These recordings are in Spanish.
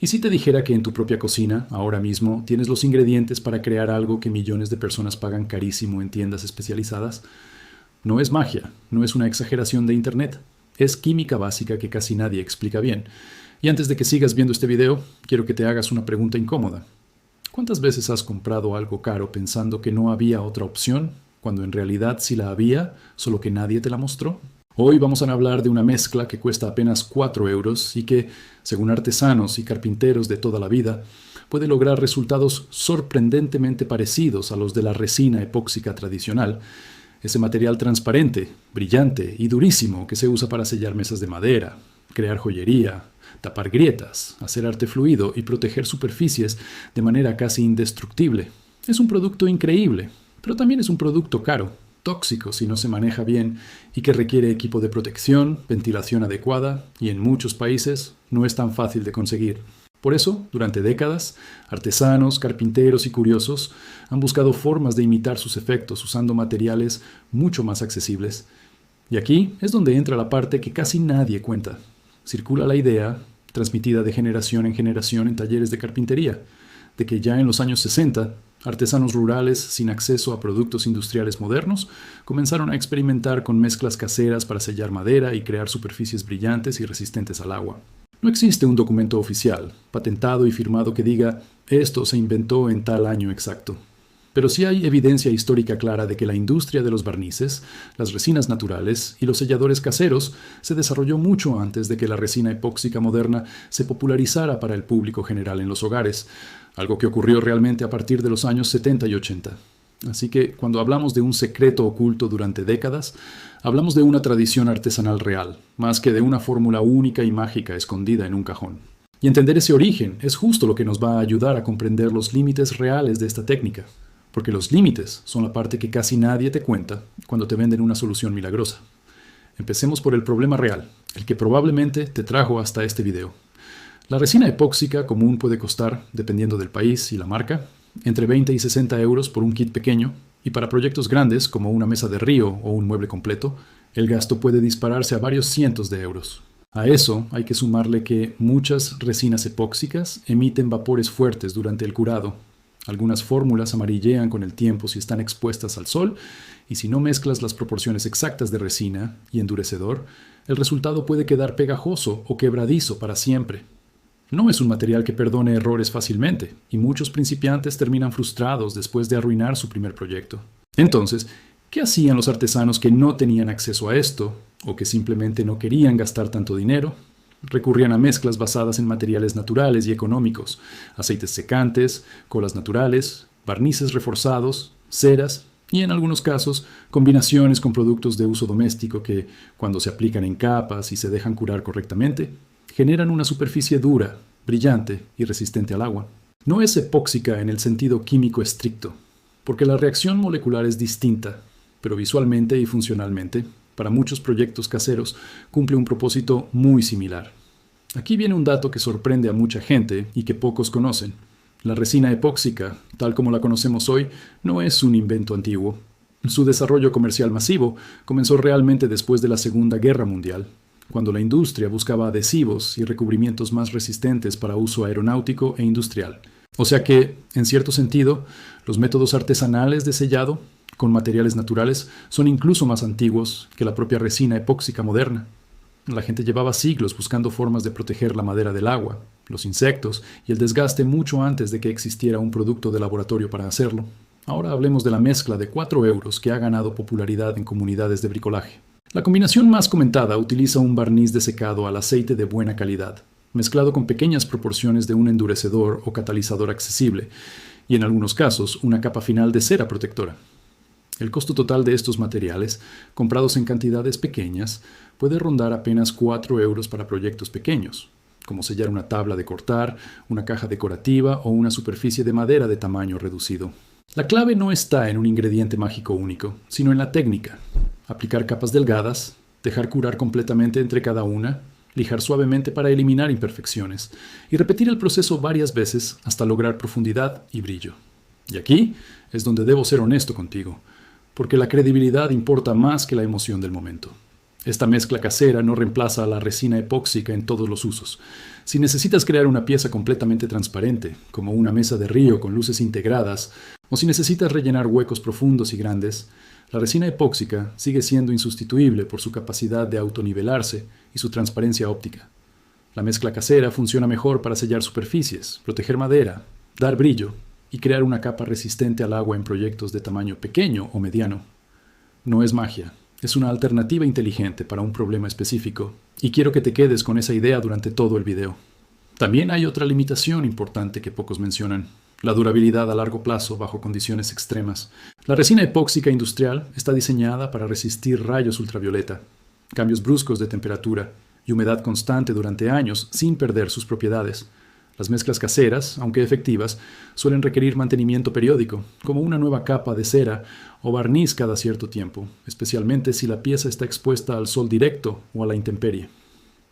¿Y si te dijera que en tu propia cocina, ahora mismo, tienes los ingredientes para crear algo que millones de personas pagan carísimo en tiendas especializadas? No es magia, no es una exageración de Internet, es química básica que casi nadie explica bien. Y antes de que sigas viendo este video, quiero que te hagas una pregunta incómoda. ¿Cuántas veces has comprado algo caro pensando que no había otra opción, cuando en realidad sí la había, solo que nadie te la mostró? Hoy vamos a hablar de una mezcla que cuesta apenas 4 euros y que, según artesanos y carpinteros de toda la vida, puede lograr resultados sorprendentemente parecidos a los de la resina epóxica tradicional, ese material transparente, brillante y durísimo que se usa para sellar mesas de madera, crear joyería, tapar grietas, hacer arte fluido y proteger superficies de manera casi indestructible. Es un producto increíble, pero también es un producto caro, tóxico si no se maneja bien y que requiere equipo de protección, ventilación adecuada y en muchos países no es tan fácil de conseguir. Por eso, durante décadas, artesanos, carpinteros y curiosos han buscado formas de imitar sus efectos usando materiales mucho más accesibles. Y aquí es donde entra la parte que casi nadie cuenta. Circula la idea, transmitida de generación en generación en talleres de carpintería, de que ya en los años 60, artesanos rurales sin acceso a productos industriales modernos comenzaron a experimentar con mezclas caseras para sellar madera y crear superficies brillantes y resistentes al agua. No existe un documento oficial, patentado y firmado que diga esto se inventó en tal año exacto. Pero sí hay evidencia histórica clara de que la industria de los barnices, las resinas naturales y los selladores caseros se desarrolló mucho antes de que la resina epóxica moderna se popularizara para el público general en los hogares, algo que ocurrió realmente a partir de los años 70 y 80. Así que cuando hablamos de un secreto oculto durante décadas, hablamos de una tradición artesanal real, más que de una fórmula única y mágica escondida en un cajón. Y entender ese origen es justo lo que nos va a ayudar a comprender los límites reales de esta técnica, porque los límites son la parte que casi nadie te cuenta cuando te venden una solución milagrosa. Empecemos por el problema real, el que probablemente te trajo hasta este video. La resina epóxica común puede costar, dependiendo del país y la marca, entre 20 y 60 euros por un kit pequeño, y para proyectos grandes como una mesa de río o un mueble completo, el gasto puede dispararse a varios cientos de euros. A eso hay que sumarle que muchas resinas epóxicas emiten vapores fuertes durante el curado. Algunas fórmulas amarillean con el tiempo si están expuestas al sol, y si no mezclas las proporciones exactas de resina y endurecedor, el resultado puede quedar pegajoso o quebradizo para siempre. No es un material que perdone errores fácilmente, y muchos principiantes terminan frustrados después de arruinar su primer proyecto. Entonces, ¿qué hacían los artesanos que no tenían acceso a esto, o que simplemente no querían gastar tanto dinero? Recurrían a mezclas basadas en materiales naturales y económicos, aceites secantes, colas naturales, barnices reforzados, ceras y, en algunos casos, combinaciones con productos de uso doméstico que, cuando se aplican en capas y se dejan curar correctamente, generan una superficie dura, brillante y resistente al agua. No es epóxica en el sentido químico estricto, porque la reacción molecular es distinta, pero visualmente y funcionalmente, para muchos proyectos caseros, cumple un propósito muy similar. Aquí viene un dato que sorprende a mucha gente y que pocos conocen. La resina epóxica, tal como la conocemos hoy, no es un invento antiguo. Su desarrollo comercial masivo comenzó realmente después de la Segunda Guerra Mundial, cuando la industria buscaba adhesivos y recubrimientos más resistentes para uso aeronáutico e industrial. O sea que, en cierto sentido, los métodos artesanales de sellado con materiales naturales son incluso más antiguos que la propia resina epóxica moderna. La gente llevaba siglos buscando formas de proteger la madera del agua, los insectos y el desgaste mucho antes de que existiera un producto de laboratorio para hacerlo. Ahora hablemos de la mezcla de 4 euros que ha ganado popularidad en comunidades de bricolaje. La combinación más comentada utiliza un barniz de secado al aceite de buena calidad, mezclado con pequeñas proporciones de un endurecedor o catalizador accesible, y en algunos casos una capa final de cera protectora. El costo total de estos materiales, comprados en cantidades pequeñas, puede rondar apenas 4 euros para proyectos pequeños, como sellar una tabla de cortar, una caja decorativa o una superficie de madera de tamaño reducido. La clave no está en un ingrediente mágico único, sino en la técnica. Aplicar capas delgadas, dejar curar completamente entre cada una, lijar suavemente para eliminar imperfecciones y repetir el proceso varias veces hasta lograr profundidad y brillo. Y aquí es donde debo ser honesto contigo, porque la credibilidad importa más que la emoción del momento. Esta mezcla casera no reemplaza a la resina epóxica en todos los usos. Si necesitas crear una pieza completamente transparente, como una mesa de río con luces integradas, o si necesitas rellenar huecos profundos y grandes, la resina epóxica sigue siendo insustituible por su capacidad de autonivelarse y su transparencia óptica. La mezcla casera funciona mejor para sellar superficies, proteger madera, dar brillo y crear una capa resistente al agua en proyectos de tamaño pequeño o mediano. No es magia, es una alternativa inteligente para un problema específico, y quiero que te quedes con esa idea durante todo el video. También hay otra limitación importante que pocos mencionan: la durabilidad a largo plazo bajo condiciones extremas. La resina epóxica industrial está diseñada para resistir rayos ultravioleta, cambios bruscos de temperatura y humedad constante durante años sin perder sus propiedades. Las mezclas caseras, aunque efectivas, suelen requerir mantenimiento periódico, como una nueva capa de cera o barniz cada cierto tiempo, especialmente si la pieza está expuesta al sol directo o a la intemperie.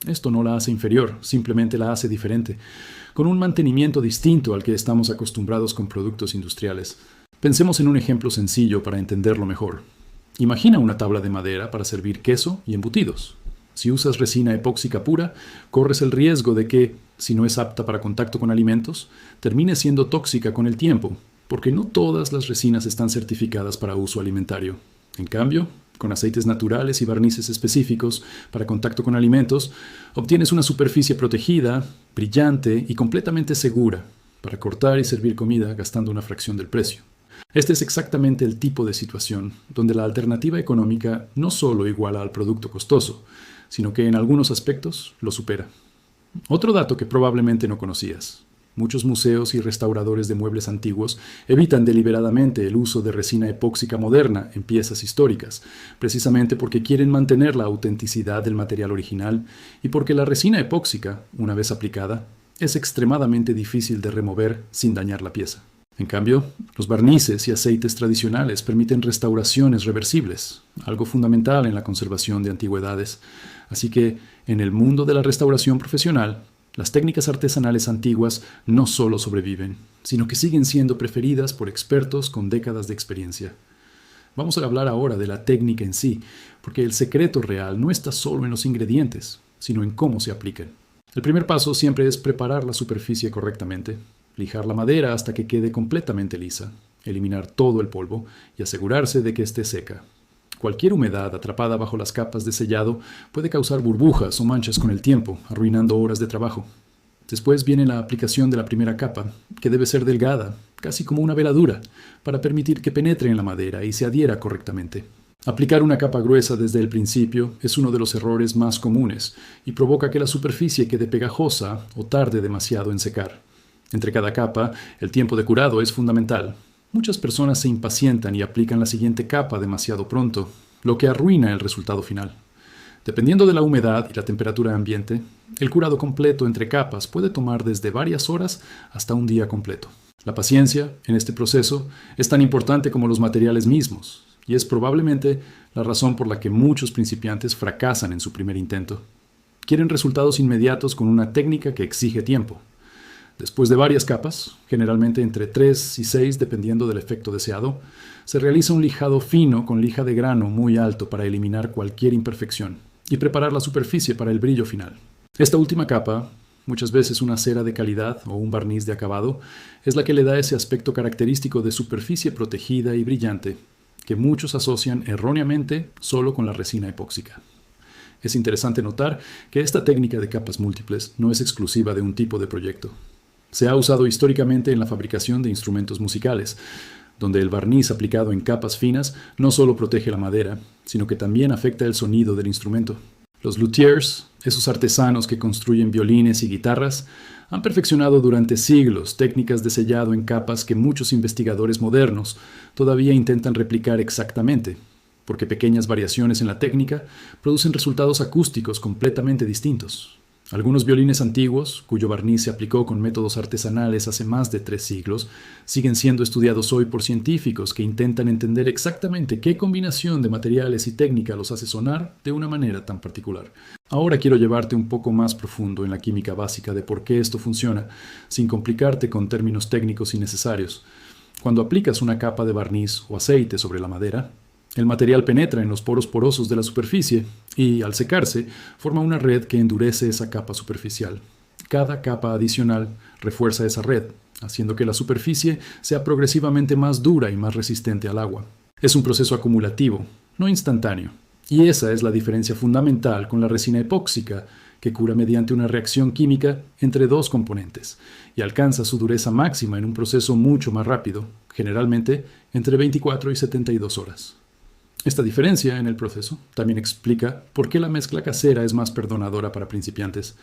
Esto no la hace inferior, simplemente la hace diferente, con un mantenimiento distinto al que estamos acostumbrados con productos industriales. Pensemos en un ejemplo sencillo para entenderlo mejor. Imagina una tabla de madera para servir queso y embutidos. Si usas resina epóxica pura, corres el riesgo de que, si no es apta para contacto con alimentos, termine siendo tóxica con el tiempo, porque no todas las resinas están certificadas para uso alimentario. En cambio, con aceites naturales y barnices específicos para contacto con alimentos, obtienes una superficie protegida, brillante y completamente segura para cortar y servir comida gastando una fracción del precio. Este es exactamente el tipo de situación donde la alternativa económica no solo iguala al producto costoso, sino que en algunos aspectos lo supera. Otro dato que probablemente no conocías: muchos museos y restauradores de muebles antiguos evitan deliberadamente el uso de resina epóxica moderna en piezas históricas, precisamente porque quieren mantener la autenticidad del material original y porque la resina epóxica, una vez aplicada, es extremadamente difícil de remover sin dañar la pieza. En cambio, los barnices y aceites tradicionales permiten restauraciones reversibles, algo fundamental en la conservación de antigüedades. Así que, en el mundo de la restauración profesional, las técnicas artesanales antiguas no solo sobreviven, sino que siguen siendo preferidas por expertos con décadas de experiencia. Vamos a hablar ahora de la técnica en sí, porque el secreto real no está solo en los ingredientes, sino en cómo se aplican. El primer paso siempre es preparar la superficie correctamente. Lijar la madera hasta que quede completamente lisa, eliminar todo el polvo y asegurarse de que esté seca. Cualquier humedad atrapada bajo las capas de sellado puede causar burbujas o manchas con el tiempo, arruinando horas de trabajo. Después viene la aplicación de la primera capa, que debe ser delgada, casi como una veladura, para permitir que penetre en la madera y se adhiera correctamente. Aplicar una capa gruesa desde el principio es uno de los errores más comunes y provoca que la superficie quede pegajosa o tarde demasiado en secar. Entre cada capa, el tiempo de curado es fundamental. Muchas personas se impacientan y aplican la siguiente capa demasiado pronto, lo que arruina el resultado final. Dependiendo de la humedad y la temperatura ambiente, el curado completo entre capas puede tomar desde varias horas hasta un día completo. La paciencia, en este proceso, es tan importante como los materiales mismos, y es probablemente la razón por la que muchos principiantes fracasan en su primer intento. Quieren resultados inmediatos con una técnica que exige tiempo. Después de varias capas, generalmente entre 3 y 6 dependiendo del efecto deseado, se realiza un lijado fino con lija de grano muy alto para eliminar cualquier imperfección y preparar la superficie para el brillo final. Esta última capa, muchas veces una cera de calidad o un barniz de acabado, es la que le da ese aspecto característico de superficie protegida y brillante, que muchos asocian erróneamente solo con la resina epóxica. Es interesante notar que esta técnica de capas múltiples no es exclusiva de un tipo de proyecto. Se ha usado históricamente en la fabricación de instrumentos musicales, donde el barniz aplicado en capas finas no solo protege la madera, sino que también afecta el sonido del instrumento. Los luthiers, esos artesanos que construyen violines y guitarras, han perfeccionado durante siglos técnicas de sellado en capas que muchos investigadores modernos todavía intentan replicar exactamente, porque pequeñas variaciones en la técnica producen resultados acústicos completamente distintos. Algunos violines antiguos, cuyo barniz se aplicó con métodos artesanales hace más de 3 siglos, siguen siendo estudiados hoy por científicos que intentan entender exactamente qué combinación de materiales y técnica los hace sonar de una manera tan particular. Ahora quiero llevarte un poco más profundo en la química básica de por qué esto funciona, sin complicarte con términos técnicos innecesarios. Cuando aplicas una capa de barniz o aceite sobre la madera, El material penetra en los poros porosos de la superficie y, al secarse, forma una red que endurece esa capa superficial. Cada capa adicional refuerza esa red, haciendo que la superficie sea progresivamente más dura y más resistente al agua. Es un proceso acumulativo, no instantáneo. Y esa es la diferencia fundamental con la resina epóxica, que cura mediante una reacción química entre dos componentes y alcanza su dureza máxima en un proceso mucho más rápido, generalmente entre 24 y 72 horas. Esta diferencia en el proceso también explica por qué la mezcla casera es más perdonadora para principiantes.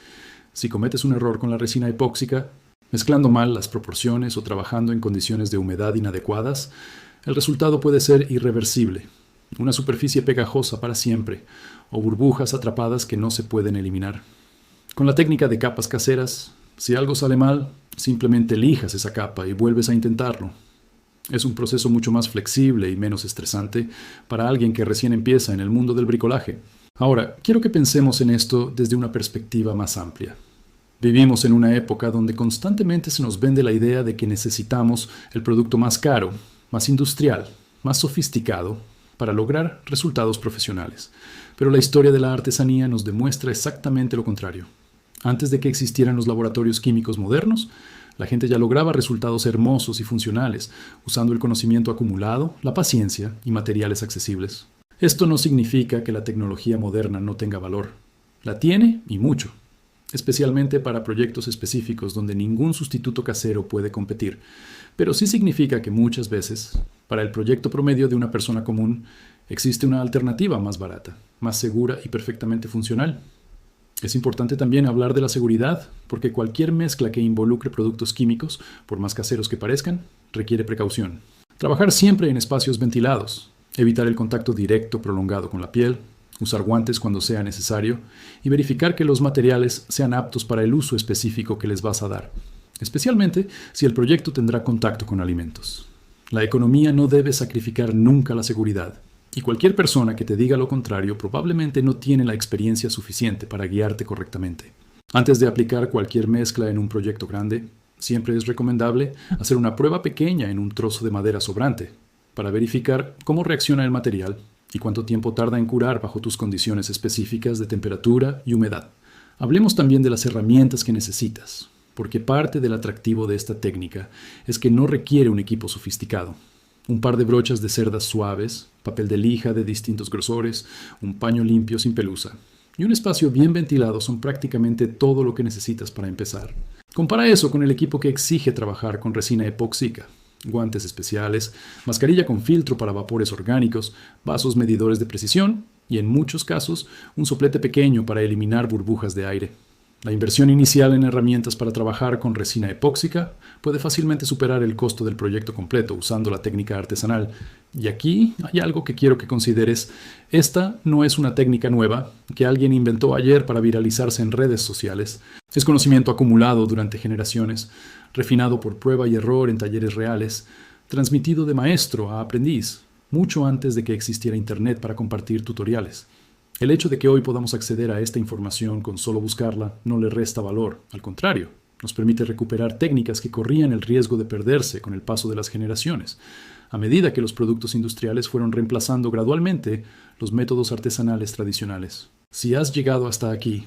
Si cometes un error con la resina epóxica, mezclando mal las proporciones o trabajando en condiciones de humedad inadecuadas, el resultado puede ser irreversible. Una superficie pegajosa para siempre, o burbujas atrapadas que no se pueden eliminar. Con la técnica de capas caseras, si algo sale mal, simplemente lijas esa capa y vuelves a intentarlo. Es un proceso mucho más flexible y menos estresante para alguien que recién empieza en el mundo del bricolaje. Ahora, quiero que pensemos en esto desde una perspectiva más amplia. Vivimos en una época donde constantemente se nos vende la idea de que necesitamos el producto más caro, más industrial, más sofisticado, para lograr resultados profesionales. Pero la historia de la artesanía nos demuestra exactamente lo contrario. Antes de que existieran los laboratorios químicos modernos, la gente ya lograba resultados hermosos y funcionales, usando el conocimiento acumulado, la paciencia y materiales accesibles. Esto no significa que la tecnología moderna no tenga valor. La tiene y mucho, especialmente para proyectos específicos donde ningún sustituto casero puede competir. Pero sí significa que muchas veces, para el proyecto promedio de una persona común, existe una alternativa más barata, más segura y perfectamente funcional. Es importante también hablar de la seguridad, porque cualquier mezcla que involucre productos químicos, por más caseros que parezcan, requiere precaución. Trabajar siempre en espacios ventilados, evitar el contacto directo prolongado con la piel, usar guantes cuando sea necesario y verificar que los materiales sean aptos para el uso específico que les vas a dar, especialmente si el proyecto tendrá contacto con alimentos. La economía no debe sacrificar nunca la seguridad. Y cualquier persona que te diga lo contrario probablemente no tiene la experiencia suficiente para guiarte correctamente. Antes de aplicar cualquier mezcla en un proyecto grande, siempre es recomendable hacer una prueba pequeña en un trozo de madera sobrante para verificar cómo reacciona el material y cuánto tiempo tarda en curar bajo tus condiciones específicas de temperatura y humedad. Hablemos también de las herramientas que necesitas, porque parte del atractivo de esta técnica es que no requiere un equipo sofisticado. Un par de brochas de cerdas suaves, papel de lija de distintos grosores, un paño limpio sin pelusa y un espacio bien ventilado son prácticamente todo lo que necesitas para empezar. Compara eso con el equipo que exige trabajar con resina epóxica, guantes especiales, mascarilla con filtro para vapores orgánicos, vasos medidores de precisión y, en muchos casos, un soplete pequeño para eliminar burbujas de aire. La inversión inicial en herramientas para trabajar con resina epóxica puede fácilmente superar el costo del proyecto completo usando la técnica artesanal. Y aquí hay algo que quiero que consideres. Esta no es una técnica nueva que alguien inventó ayer para viralizarse en redes sociales. Es conocimiento acumulado durante generaciones, refinado por prueba y error en talleres reales, transmitido de maestro a aprendiz, mucho antes de que existiera Internet para compartir tutoriales. El hecho de que hoy podamos acceder a esta información con solo buscarla no le resta valor, al contrario, nos permite recuperar técnicas que corrían el riesgo de perderse con el paso de las generaciones, a medida que los productos industriales fueron reemplazando gradualmente los métodos artesanales tradicionales. Si has llegado hasta aquí,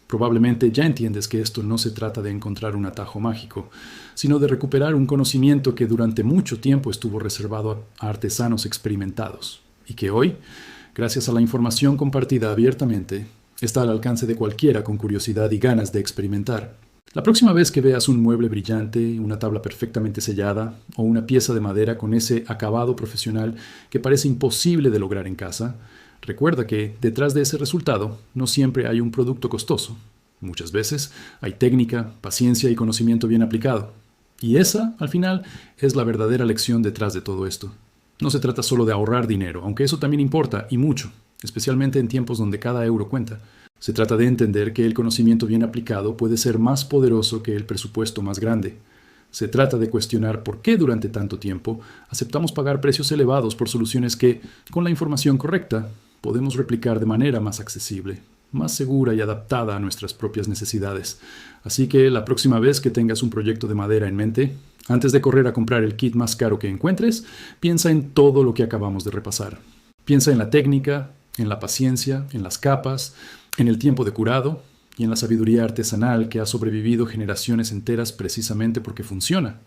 probablemente ya entiendes que esto no se trata de encontrar un atajo mágico, sino de recuperar un conocimiento que durante mucho tiempo estuvo reservado a artesanos experimentados, y que hoy, gracias a la información compartida abiertamente, está al alcance de cualquiera con curiosidad y ganas de experimentar. La próxima vez que veas un mueble brillante, una tabla perfectamente sellada o una pieza de madera con ese acabado profesional que parece imposible de lograr en casa, recuerda que detrás de ese resultado no siempre hay un producto costoso. Muchas veces hay técnica, paciencia y conocimiento bien aplicado. Y esa, al final, es la verdadera lección detrás de todo esto. No se trata solo de ahorrar dinero, aunque eso también importa, y mucho, especialmente en tiempos donde cada euro cuenta. Se trata de entender que el conocimiento bien aplicado puede ser más poderoso que el presupuesto más grande. Se trata de cuestionar por qué durante tanto tiempo aceptamos pagar precios elevados por soluciones que, con la información correcta, podemos replicar de manera más accesible, más segura y adaptada a nuestras propias necesidades. Así que la próxima vez que tengas un proyecto de madera en mente, antes de correr a comprar el kit más caro que encuentres, piensa en todo lo que acabamos de repasar. Piensa en la técnica, en la paciencia, en las capas, en el tiempo de curado y en la sabiduría artesanal que ha sobrevivido generaciones enteras precisamente porque funciona.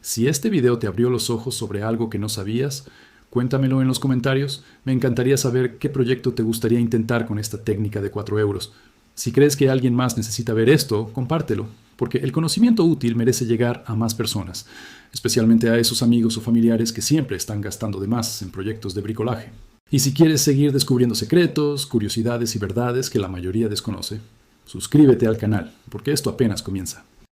Si este video te abrió los ojos sobre algo que no sabías, cuéntamelo en los comentarios. Me encantaría saber qué proyecto te gustaría intentar con esta técnica de 4 euros. Si crees que alguien más necesita ver esto, compártelo, porque el conocimiento útil merece llegar a más personas, especialmente a esos amigos o familiares que siempre están gastando de más en proyectos de bricolaje. Y si quieres seguir descubriendo secretos, curiosidades y verdades que la mayoría desconoce, suscríbete al canal, porque esto apenas comienza.